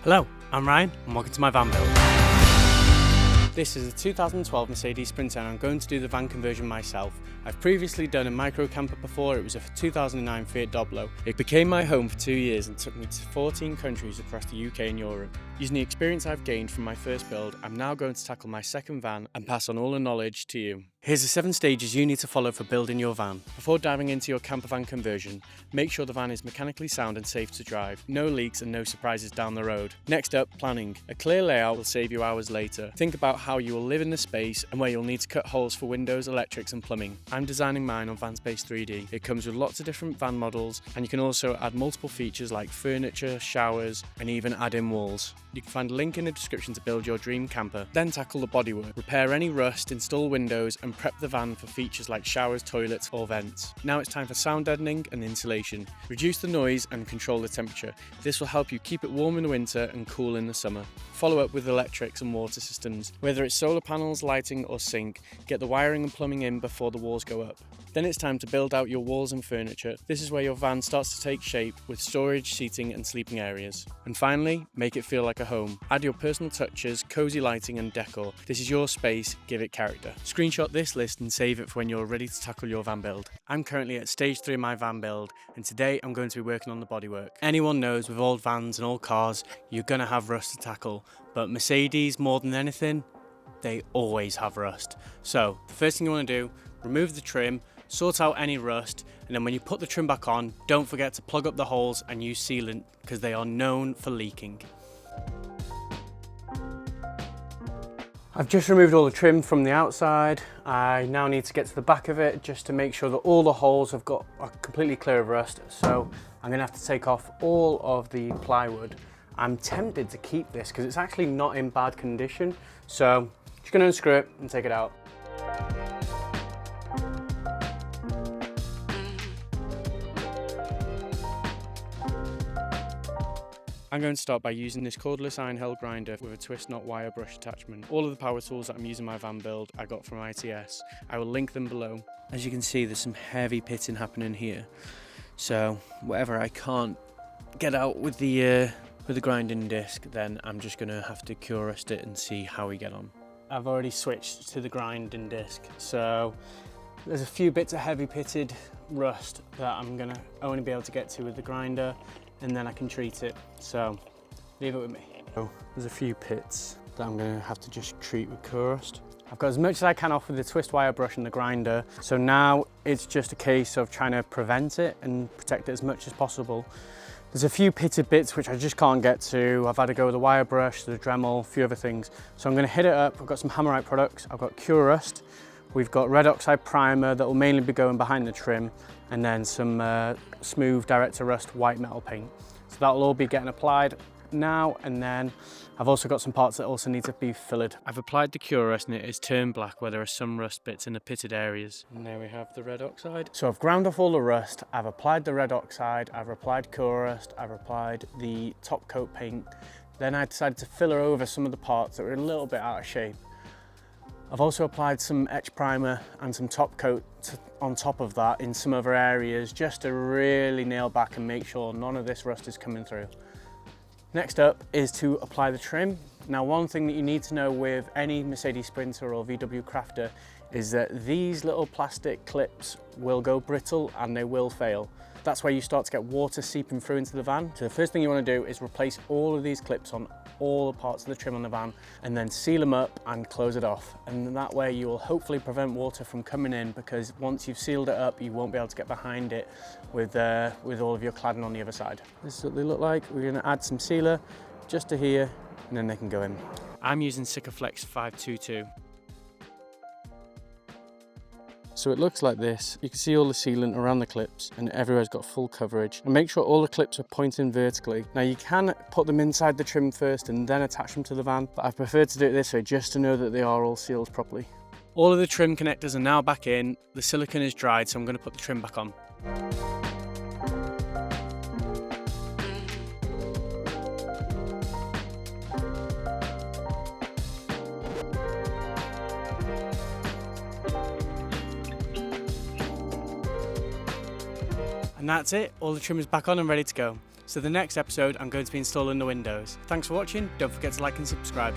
Hello, I'm Ryan and welcome to my van build. This is a 2012 Mercedes Sprinter and I'm going to do the van conversion myself. I've previously done a micro camper before. It was a 2009 Fiat Doblo. It became my home for 2 years and took me to 14 countries across the UK and Europe. Using the experience I've gained from my first build, I'm now going to tackle my second van and pass on all the knowledge to you. Here's the 7 stages you need to follow for building your van. Before diving into your camper van conversion, make sure the van is mechanically sound and safe to drive. No leaks and no surprises down the road. Next up, planning. A clear layout will save you hours later. Think about how you will live in the space and where you'll need to cut holes for windows, electrics and plumbing. I'm designing mine on Vanspace 3D. It comes with lots of different van models and you can also add multiple features like furniture, showers and even add in walls. You can find a link in the description to build your dream camper. Then tackle the bodywork. Repair any rust, install windows and prep the van for features like showers, toilets or vents. Now it's time for sound deadening and insulation. Reduce the noise and control the temperature. This will help you keep it warm in the winter and cool in the summer. Follow up with electrics and water systems. Whether it's solar panels, lighting or sink, get the wiring and plumbing in before the walls go up. Then it's time to build out your walls and furniture. This is where your van starts to take shape with storage, seating and sleeping areas. And finally, make it feel like a home. Add your personal touches, cozy lighting and decor. This is your space, give it character. Screenshot this list and save it for when you're ready to tackle your van build. I'm currently at stage 3 of my van build and today I'm going to be working on the bodywork. Anyone knows with old vans and old cars, you're going to have rust to tackle, but Mercedes, more than anything, they always have rust. So the first thing you want to do, remove the trim, sort out any rust, and then when you put the trim back on, don't forget to plug up the holes and use sealant because they are known for leaking. I've just removed all the trim from the outside. I now need to get to the back of it just to make sure that all the holes are completely clear of rust. So I'm gonna have to take off all of the plywood. I'm tempted to keep this because it's actually not in bad condition. So just gonna unscrew it and take it out. I'm going to start by using this cordless iron held grinder with a twist knot wire brush attachment. All of the power tools that I'm using in my van build I got from ITS. I will link them below. As you can see, there's some heavy pitting happening here. So whatever I can't get out with the grinding disc, then I'm just gonna have to cure rust it and see how we get on. I've already switched to the grinding disc, so there's a few bits of heavy pitted rust that I'm gonna only be able to get to with the grinder, and then I can treat it, so leave it with me. So there's a few pits that I'm gonna have to just treat with cure rust. I've got as much as I can off with the twist wire brush and the grinder, so now it's just a case of trying to prevent it and protect it as much as possible. There's a few pitted bits which I just can't get to. I've had to go with the wire brush, the Dremel, a few other things. So I'm gonna hit it up. I've got some Hammerite products. I've got Cure Rust. We've got red oxide primer that will mainly be going behind the trim, and then some smooth direct to rust white metal paint. So that'll all be getting applied now, and then I've also got some parts that also need to be fillered. I've applied the Cure Rust and it is turned black where there are some rust bits in the pitted areas. And there we have the red oxide. So I've ground off all the rust, I've applied the red oxide, I've applied Cure Rust, I've applied the top coat paint. Then I decided to filler over some of the parts that were a little bit out of shape. I've also applied some etch primer and some top coat on top of that in some other areas just to really nail back and make sure none of this rust is coming through. Next up is to apply the trim. Now, one thing that you need to know with any Mercedes Sprinter or VW Crafter is that these little plastic clips will go brittle and they will fail. That's where you start to get water seeping through into the van. So the first thing you want to do is replace all of these clips on all the parts of the trim on the van and then seal them up and close it off. And that way you will hopefully prevent water from coming in, because once you've sealed it up, you won't be able to get behind it with all of your cladding on the other side. This is what they look like. We're going to add some sealer just to here and then they can go in. I'm using Sikaflex 522. So it looks like this. You can see all the sealant around the clips and everywhere's got full coverage. And make sure all the clips are pointing vertically. Now you can put them inside the trim first and then attach them to the van, but I prefer to do it this way just to know that they are all sealed properly. All of the trim connectors are now back in. The silicone is dried, so I'm going to put the trim back on. And that's it, all the trim is back on and ready to go. So the next episode I'm going to be installing the windows. Thanks for watching, don't forget to like and subscribe.